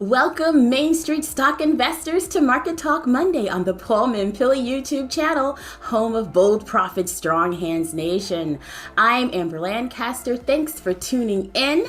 Welcome, Main Street stock investors, to Market Talk Monday on the Paul Mampilly YouTube channel, home of Bold Profit Strong Hands Nation. I'm Amber Lancaster. Thanks for tuning in.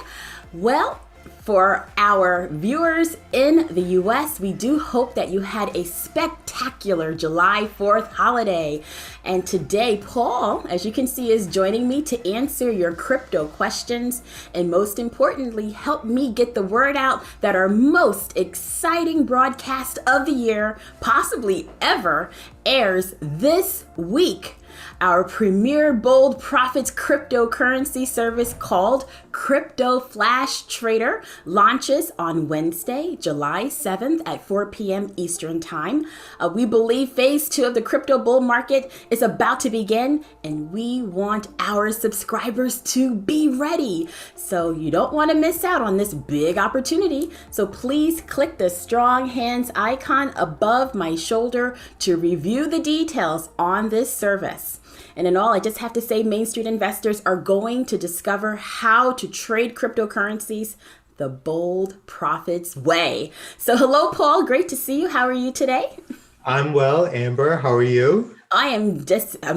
Well, for our viewers in the US, we do hope that you had a spectacular July 4th holiday. And today, Paul, as you can see, is joining me to answer your crypto questions and, most importantly, help me get the word out that our most exciting broadcast of the year, possibly ever, airs this week. Our premier Bold Profits cryptocurrency service called Crypto Flash Trader launches on Wednesday, July 7th at 4 p.m. Eastern Time. We believe phase 2 of the crypto bull market is about to begin, and we want our subscribers to be ready. So you don't want to miss out on this big opportunity. So please click the strong hands icon above my shoulder to review the details on this service. And in all, I just have to say, Main Street investors are going to discover how to trade cryptocurrencies the Bold Profits way. So hello, Paul. Great to see you. How are you today? I'm well, Amber. How are you? I'm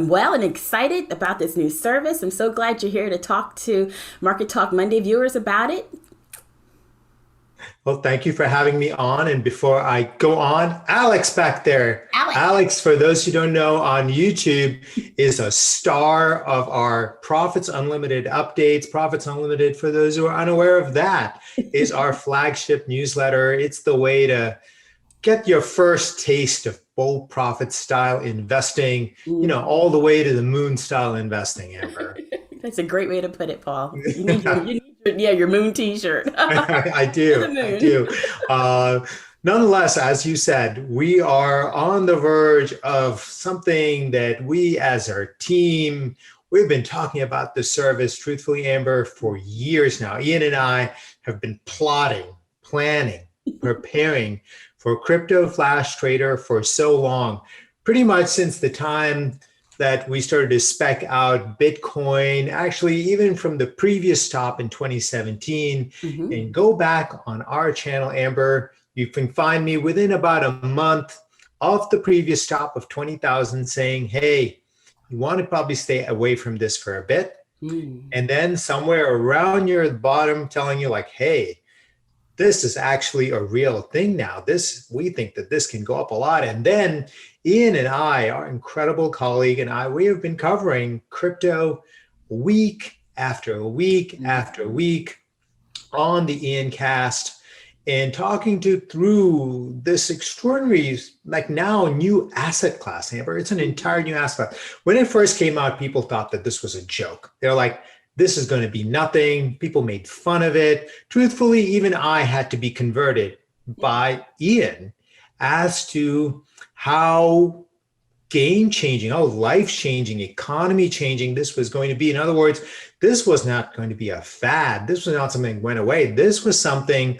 well and excited about this new service. I'm so glad you're here to talk to Market Talk Monday viewers about it. Well, thank you for having me on. And before I go on, Alex back there. Alex, for those who don't know, on YouTube is a star of our Profits Unlimited updates. Profits Unlimited, for those who are unaware of that, is our flagship newsletter. It's the way to get your first taste of bold profit style investing, all the way to the moon style investing, Amber. That's a great way to put it, Paul. Your moon t-shirt. I do. Nonetheless, as you said, we are on the verge of something that we as our team, we've been talking about the service, truthfully, Amber, for years now. Ian and I have been plotting, planning, preparing for Crypto Flash Trader for so long, pretty much since the time that we started to spec out Bitcoin, actually even from the previous stop in 2017, and go back on our channel, Amber. You can find me within about a month of the previous stop of 20,000 saying, hey, you want to probably stay away from this for a bit. And then somewhere around your bottom telling you like, hey, this is actually a real thing now. We think that this can go up a lot. And then Ian and I, our incredible colleague and I, we have been covering crypto week after week after week on the Ian cast and talking through this extraordinary, like now, new asset class, Amber. It's an entire new asset class. When it first came out, people thought that this was a joke. They're like, this is going to be nothing. People made fun of it. Truthfully, even I had to be converted by Ian as to how game-changing, how life-changing, economy-changing this was going to be. In other words, this was not going to be a fad. This was not something that went away. This was something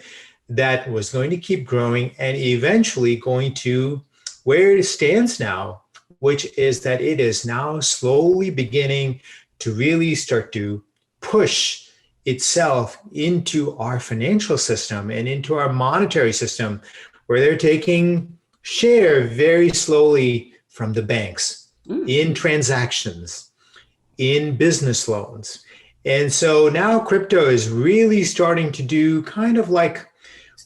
that was going to keep growing and eventually going to where it stands now, which is that it is now slowly beginning to really start to push itself into our financial system and into our monetary system, where they're taking share very slowly from the banks in transactions, in business loans. And so now crypto is really starting to do kind of like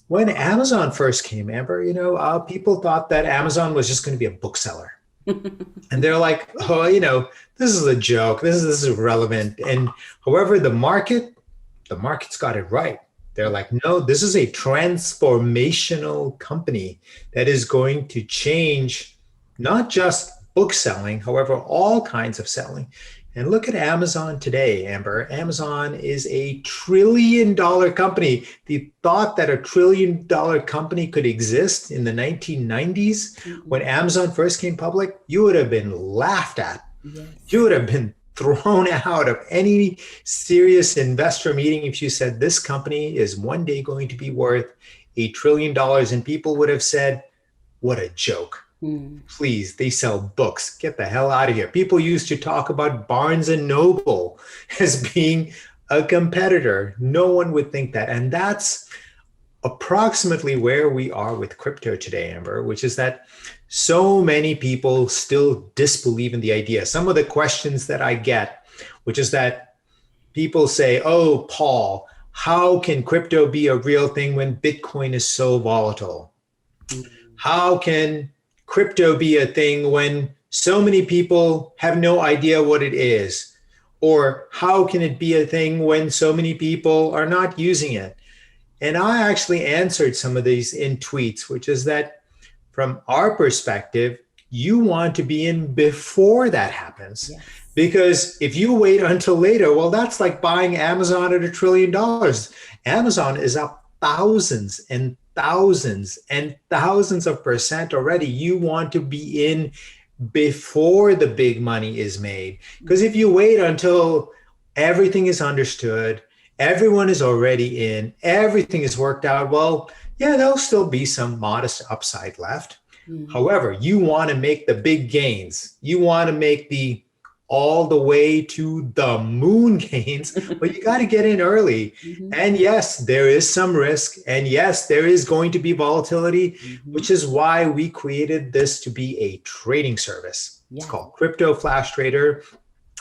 when Amazon first came, Amber, people thought that Amazon was just going to be a bookseller. And they're like, oh, this is a joke. This is irrelevant. And however, the market's got it right. They're like, no, this is a transformational company that is going to change not just book selling, however, all kinds of selling. And look at Amazon today, Amber. Amazon is a $1 trillion company. The thought that a $1 trillion company could exist in the 1990s when Amazon first came public, you would have been laughed at. Yes. You would have been thrown out of any serious investor meeting if you said this company is one day going to be worth $1 trillion. And people would have said, what a joke. Please, they sell books. Get the hell out of here. People used to talk about Barnes and Noble as being a competitor. No one would think that. And that's approximately where we are with crypto today, Amber, which is that so many people still disbelieve in the idea. Some of the questions that I get, which is that people say, oh, Paul, how can crypto be a real thing when Bitcoin is so volatile? How can crypto be a thing when so many people have no idea what it is? Or how can it be a thing when so many people are not using it? And I actually answered some of these in tweets, which is that from our perspective, you want to be in before that happens. Yes. Because if you wait until later, well, that's like buying Amazon at $1 trillion. Amazon is up thousands and thousands and thousands of percent already. You want to be in before the big money is made. Because if you wait until everything is understood, everyone is already in, everything is worked out, well, yeah, there'll still be some modest upside left. Mm-hmm. However, you want to make the big gains. You want to make the all the way to the moon gains, but you got to get in early. Mm-hmm. And yes, there is some risk. And yes, there is going to be volatility, mm-hmm. which is why we created this to be a trading service. Yeah. It's called Crypto Flash Trader.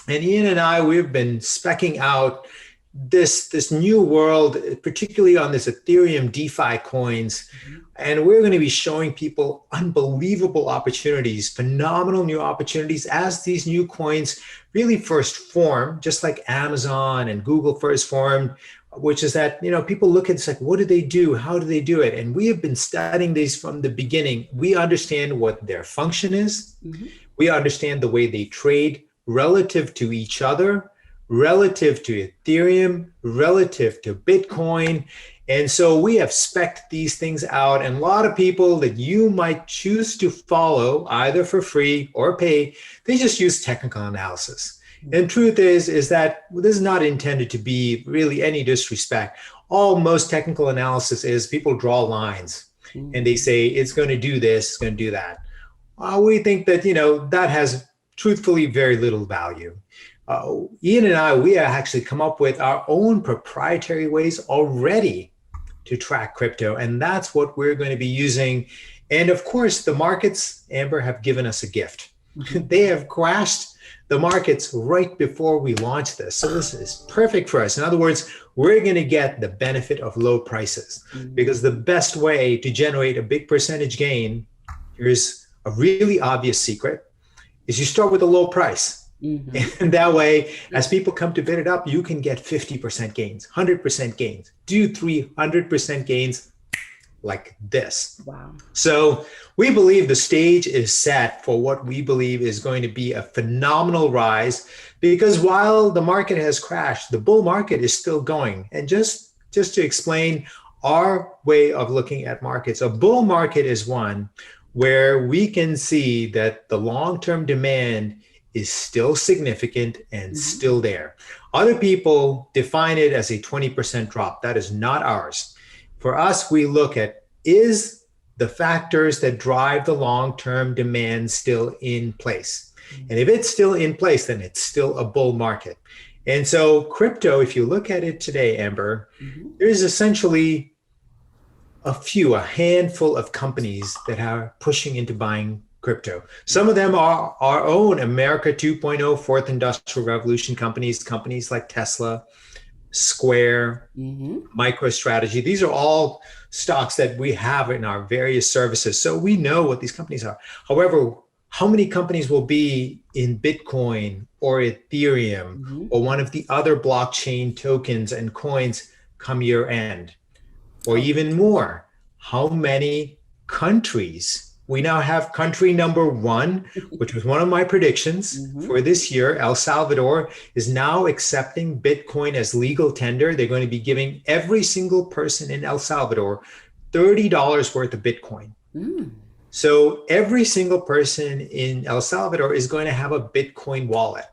And Ian and I, we've been speccing out this new world, particularly on this Ethereum DeFi coins. Mm-hmm. And we're going to be showing people unbelievable opportunities, phenomenal new opportunities as these new coins really first form, just like Amazon and Google first formed, which is that, people look at it's like, what do they do? How do they do it? And we have been studying these from the beginning. We understand what their function is. Mm-hmm. We understand the way they trade relative to each other, relative to Ethereum, relative to Bitcoin. And so we have spec'd these things out, and a lot of people that you might choose to follow either for free or pay, they just use technical analysis. And truth is that this is not intended to be really any disrespect. Most technical analysis is people draw lines and they say, it's going to do this, it's going to do that. We think that, that has truthfully very little value. Ian and I, we have actually come up with our own proprietary ways already to track crypto. And that's what we're going to be using. And of course, the markets, Amber, have given us a gift. Mm-hmm. They have crashed the markets right before we launched this. So this is perfect for us. In other words, we're going to get the benefit of low prices, because the best way to generate a big percentage gain, here's a really obvious secret, is you start with a low price. Mm-hmm. And that way, as people come to bid it up, you can get 50% gains, 100% gains, 300% gains like this. Wow. So we believe the stage is set for what we believe is going to be a phenomenal rise, because while the market has crashed, the bull market is still going. And just to explain our way of looking at markets, a bull market is one where we can see that the long-term demand is still significant and still there. Other people define it as a 20% drop. That is not ours. For us, we look at, is the factors that drive the long-term demand still in place? And if it's still in place, then it's still a bull market. And so crypto, if you look at it today, Amber, there's essentially a handful of companies that are pushing into buying crypto. Some of them are our own America 2.0 fourth industrial revolution companies like Tesla, Square, MicroStrategy. These are all stocks that we have in our various services. So we know what these companies are. However, how many companies will be in Bitcoin or Ethereum or one of the other blockchain tokens and coins come year end? Or even more, how many countries? We now have country number 1, which was one of my predictions for this year. El Salvador is now accepting Bitcoin as legal tender. They're going to be giving every single person in El Salvador $30 worth of Bitcoin. So every single person in El Salvador is going to have a Bitcoin wallet.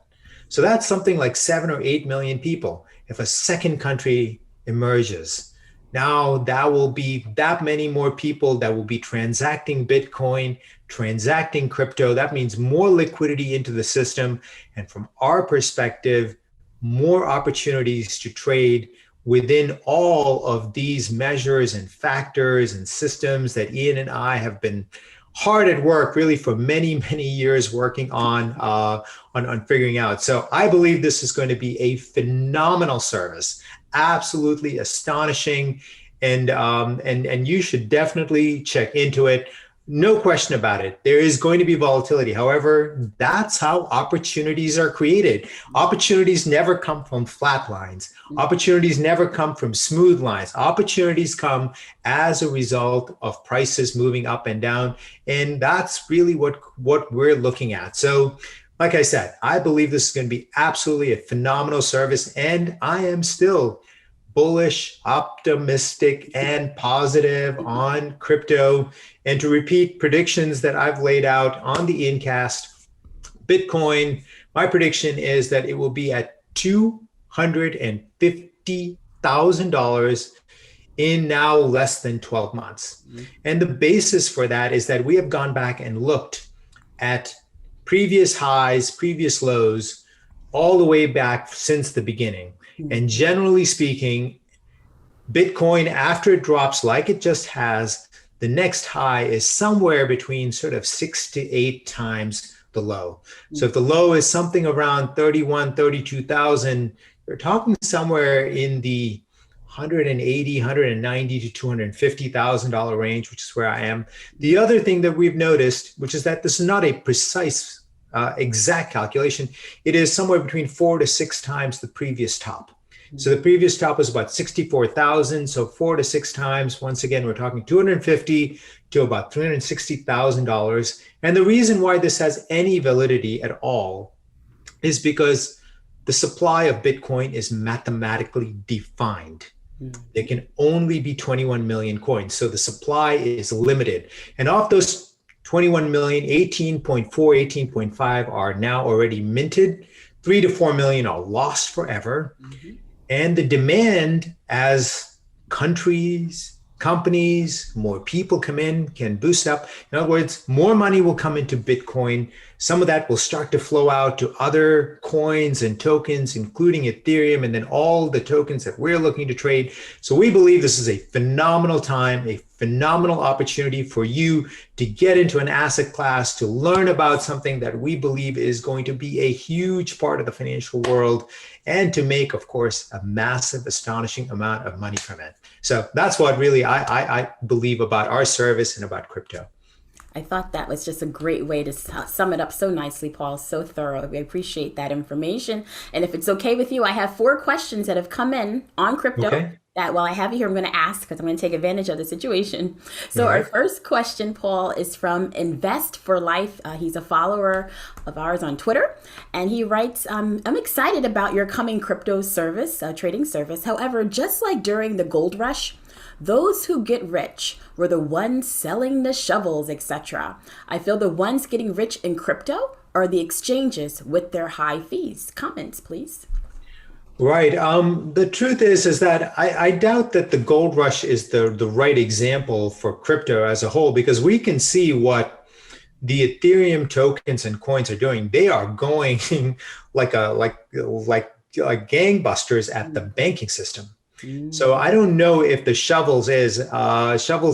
So that's something like 7 or 8 million people. If a second country emerges, now that will be that many more people that will be transacting Bitcoin, transacting crypto. That means more liquidity into the system. And from our perspective, more opportunities to trade within all of these measures and factors and systems that Ian and I have been hard at work really for many, many years working on figuring out. So I believe this is going to be a phenomenal service, absolutely astonishing. And you should definitely check into it. No question about it. There is going to be volatility. However, that's how opportunities are created. Opportunities never come from flat lines. Opportunities never come from smooth lines. Opportunities come as a result of prices moving up and down. And that's really what we're looking at. So, like I said, I believe this is going to be absolutely a phenomenal service. And I am still bullish, optimistic, and positive on crypto. And to repeat predictions that I've laid out on the Incast, Bitcoin, my prediction is that it will be at $250,000 in now less than 12 months. And the basis for that is that we have gone back and looked at previous highs, previous lows, all the way back since the beginning. And generally speaking, Bitcoin, after it drops like it just has, the next high is somewhere between sort of 6 to 8 times the low. So if the low is something around 31, 32,000, you're talking somewhere in the 180, 190 to $250,000 range, which is where I am. The other thing that we've noticed, which is that this is not a precise exact calculation, it is somewhere between 4 to 6 times the previous top. So the previous top was about 64,000. So 4 to 6 times, once again, we're talking 250 to about $360,000. And the reason why this has any validity at all is because the supply of Bitcoin is mathematically defined. There can only be 21 million coins. So the supply is limited. And of those 21 million, 18.4, 18.5 are now already minted. 3 to 4 million are lost forever. And the demand, as countries, companies, more people come in, can boost up. In other words, more money will come into Bitcoin. Some of that will start to flow out to other coins and tokens, including Ethereum, and then all the tokens that we're looking to trade. So we believe this is a phenomenal time, a phenomenal opportunity for you to get into an asset class, to learn about something that we believe is going to be a huge part of the financial world, and to make, of course, a massive, astonishing amount of money from it. So that's what really I believe about our service and about crypto. I thought that was just a great way to sum it up so nicely, Paul. So thorough. We appreciate that information. And if it's okay with you, I have 4 questions that have come in on crypto. Okay. That while I have you here, I'm going to ask because I'm going to take advantage of the situation. So our first question, Paul, is from Invest for Life. He's a follower of ours on Twitter. And he writes, I'm excited about your coming crypto service, trading service. However, just like during the gold rush, those who get rich were the ones selling the shovels, etc. I feel the ones getting rich in crypto are the exchanges with their high fees. Comments, please. Right. The truth is that I doubt that the gold rush is the right example for crypto as a whole, because we can see what the Ethereum tokens and coins are doing. They are going like gangbusters at the banking system. So I don't know if the shovels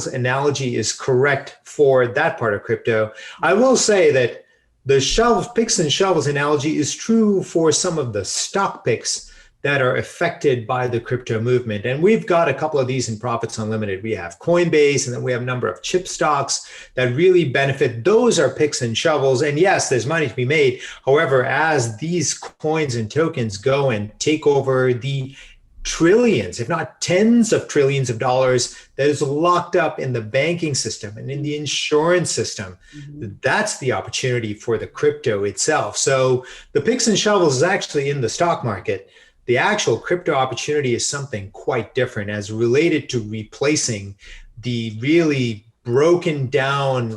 analogy is correct for that part of crypto. I will say that the picks and shovels analogy is true for some of the stock picks that are affected by the crypto movement. And we've got a couple of these in Profits Unlimited. We have Coinbase, and then we have a number of chip stocks that really benefit. Those are picks and shovels. And yes, there's money to be made. However, as these coins and tokens go and take over the trillions, if not tens of trillions of dollars that is locked up in the banking system and in the insurance system, that's the opportunity for the crypto itself. So the picks and shovels is actually in the stock market. The actual crypto opportunity is something quite different as related to replacing the really broken down,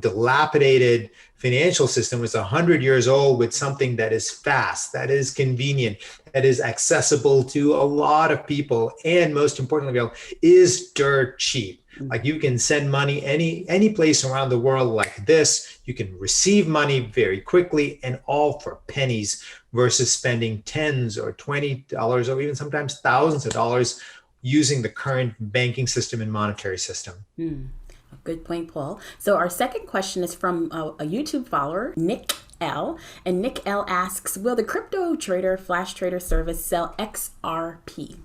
dilapidated financial system was 100 years old with something that is fast, that is convenient, that is accessible to a lot of people, and most importantly, Bill, is dirt cheap. Like you can send money any place around the world like this. You can receive money very quickly and all for pennies versus spending tens or $20 or even sometimes thousands of dollars using the current banking system and monetary system. Good point, Paul. So our second question is from a YouTube follower, Nick L. And Nick L asks, will the crypto trader flash trader service sell XRP?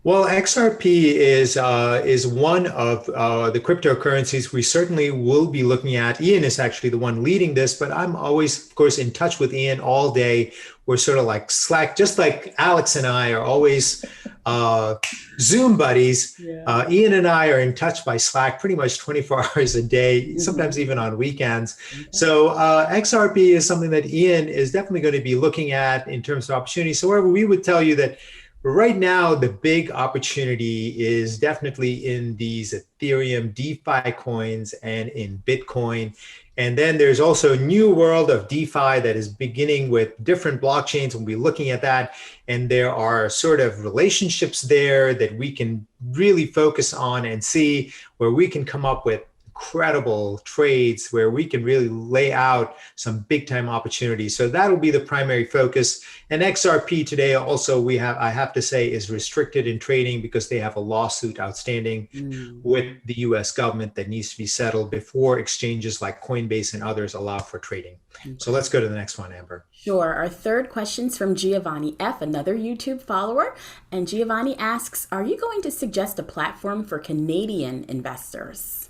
Well, XRP is one of the cryptocurrencies we certainly will be looking at. Ian is actually the one leading this, but I'm always, of course, in touch with Ian all day. We're sort of like Slack, just like Alex and I are always Zoom buddies. Yeah. Ian and I are in touch by Slack pretty much 24 hours a day, sometimes even on weekends. So XRP is something that Ian is definitely going to be looking at in terms of opportunities. However, we would tell you that right now, the big opportunity is definitely in these Ethereum DeFi coins and in Bitcoin. And then there's also a new world of DeFi that is beginning with different blockchains. We'll be looking at that. And there are sort of relationships there that we can really focus on and see where we can come up with incredible trades where we can really lay out some big time opportunities. So that'll be the primary focus. And XRP today also I have to say is restricted in trading because they have a lawsuit outstanding with the US government that needs to be settled before exchanges like Coinbase and others allow for trading. So let's go to the next one, Amber. Sure. Our third question's from Giovanni F., another YouTube follower. And Giovanni asks, are you going to suggest a platform for Canadian investors?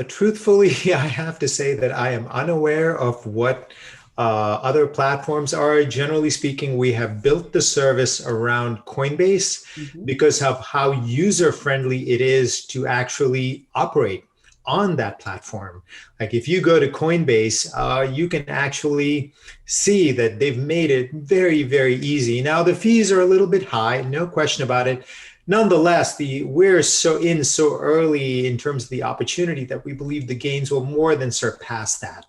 Truthfully, I have to say that I am unaware of what other platforms are. Generally speaking, we have built the service around Coinbase because of how user-friendly it is to actually operate on that platform. Like if you go to Coinbase, you can actually see that they've made it very, very easy. Now, the fees are a little bit high, no question about it. Nonetheless, we're so early in terms of the opportunity that we believe the gains will more than surpass that.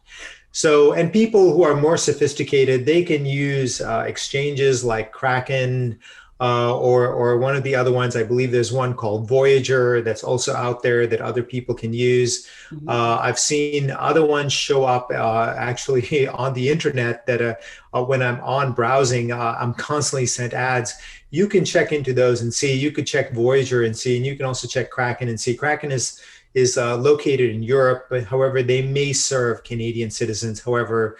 So, and people who are more sophisticated, they can use exchanges like Kraken or one of the other ones. I believe there's one called Voyager that's also out there that other people can use. I've seen other ones show up actually on the internet that when I'm on browsing, I'm constantly sent ads. You can check into those and see. You could check Voyager and see, and you can also check Kraken and see. Kraken is located in Europe, but however, they may serve Canadian citizens. However,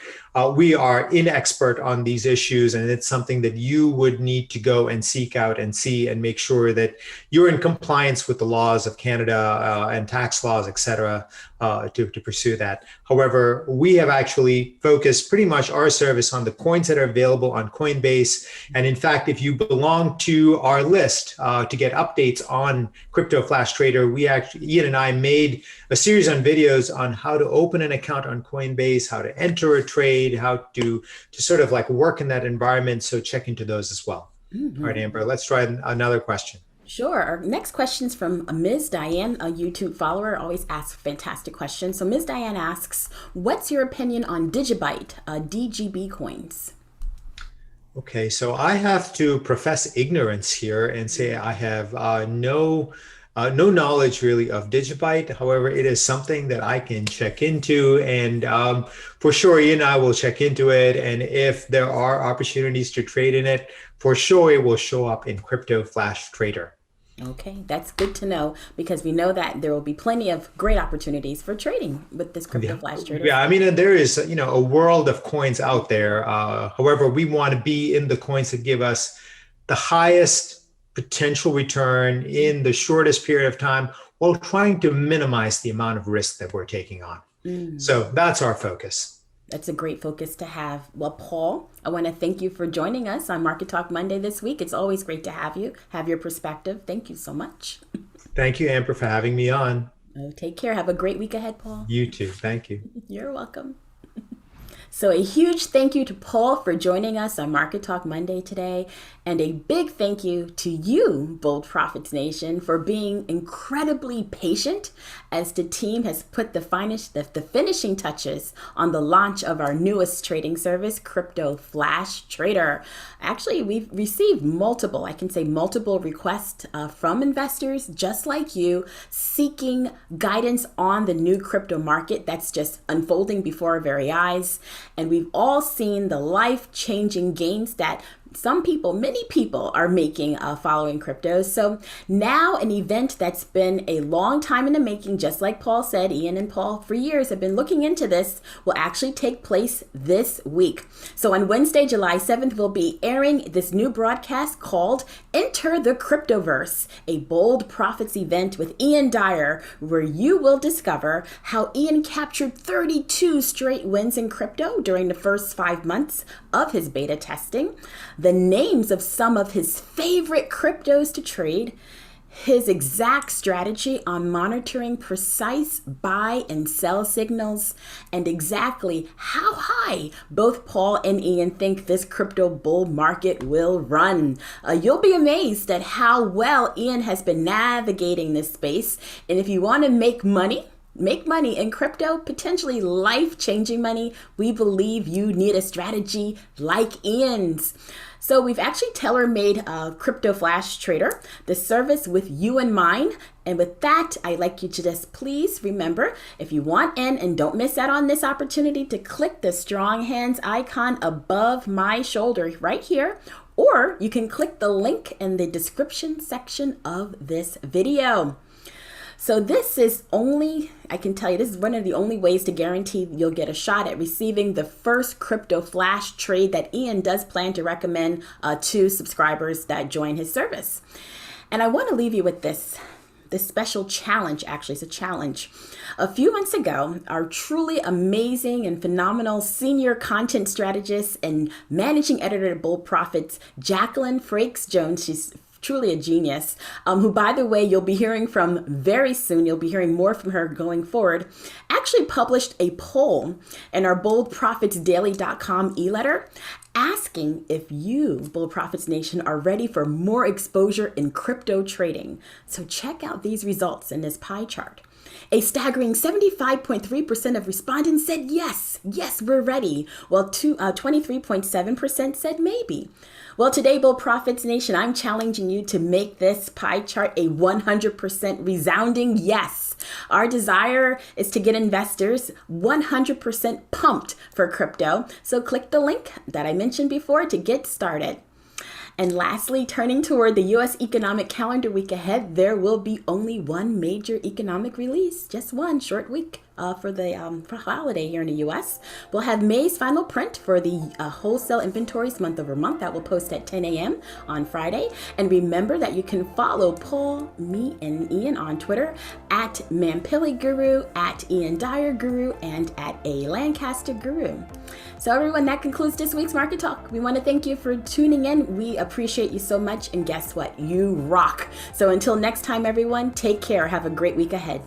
we are inexpert on these issues, and it's something that you would need to go and seek out and see and make sure that you're in compliance with the laws of Canada and tax laws, et cetera, to pursue that. However, we have actually focused pretty much our service on the coins that are available on Coinbase. And in fact, if you belong to our list to get updates on Crypto Flash Trader, Ian and I made a series on videos on how to open an account on Coinbase, how to enter a trade, how to sort of like work in that environment. So check into those as well. All right, Amber, let's try another question. Sure. Our next question is from Ms. Diane, a YouTube follower, always asks fantastic questions. So Ms. Diane asks, what's your opinion on Digibyte, DGB coins? Okay, so I have to profess ignorance here and say I have no knowledge really of Digibyte. However, it is something that I can check into, and for sure, Ian and I will check into it. And if there are opportunities to trade in it, for sure it will show up in Crypto Flash Trader. Okay, that's good to know because we know that there will be plenty of great opportunities for trading with this Crypto Flash Trader. Yeah, I mean, there is a world of coins out there. However, we want to be in the coins that give us the highest potential return in the shortest period of time while trying to minimize the amount of risk that we're taking on. So that's our focus. That's a great focus to have. Well, Paul, I want to thank you for joining us on Market Talk Monday this week. It's always great to have you, have your perspective. Thank you so much. Thank you, Amber, for having me on. Oh, take care. Have a great week ahead, Paul. You too. Thank you. You're welcome. So a huge thank you to Paul for joining us on Market Talk Monday today. And a big thank you to you, Bold Profits Nation, for being incredibly patient as the team has put the finishing touches on the launch of our newest trading service, Crypto Flash Trader. Actually, we've received multiple requests from investors just like you seeking guidance on the new crypto market that's just unfolding before our very eyes. And we've all seen the life-changing gains that many people are making following crypto. So now an event that's been a long time in the making, just like Paul said, Ian and Paul for years have been looking into this, will actually take place this week. So on Wednesday, July 7th, we'll be airing this new broadcast called Enter the Cryptoverse, a Bold Profits event with Ian Dyer, where you will discover how Ian captured 32 straight wins in crypto during the first 5 months of his beta testing, the names of some of his favorite cryptos to trade, his exact strategy on monitoring precise buy and sell signals, and exactly how high both Paul and Ian think this crypto bull market will run. You'll be amazed at how well Ian has been navigating this space. And if you want to make money in crypto, potentially life-changing money, we believe you need a strategy like Ian's. So we've actually tailor-made Crypto Flash Trader, the service with you in mind. And with that, I'd like you to just please remember, if you want in and don't miss out on this opportunity, to click the strong hands icon above my shoulder right here, or you can click the link in the description section of this video. So this is I can tell you, this is one of the only ways to guarantee you'll get a shot at receiving the first crypto flash trade that Ian does plan to recommend to subscribers that join his service. And I want to leave you with this special challenge. Actually, it's a challenge. A few months ago, our truly amazing and phenomenal senior content strategist and managing editor at Bold Profits, Jacqueline Frakes Jones, she's truly a genius, who, by the way, you'll be hearing from very soon. You'll be hearing more from her going forward. Actually published a poll in our boldprofitsdaily.com e-letter asking if you, Bold Profits Nation, are ready for more exposure in crypto trading. So check out these results in this pie chart. A staggering 75.3% of respondents said yes, we're ready, while 23.7% said maybe. Well, today, Bold Profits Nation, I'm challenging you to make this pie chart a 100% resounding yes. Our desire is to get investors 100% pumped for crypto. So click the link that I mentioned before to get started. And lastly, turning toward the U.S. economic calendar week ahead, there will be only one major economic release, just one short week for the holiday here in the U.S. We'll have May's final print for the wholesale inventories month over month that will post at 10 a.m. on Friday. And remember that you can follow Paul, me, and Ian on Twitter at Mampilly Guru, at Ian Dyer Guru, and at A Lancaster Guru. So everyone, that concludes this week's Market Talk. We want to thank you for tuning in. We appreciate you so much. And guess what? You rock. So until next time, everyone, take care. Have a great week ahead.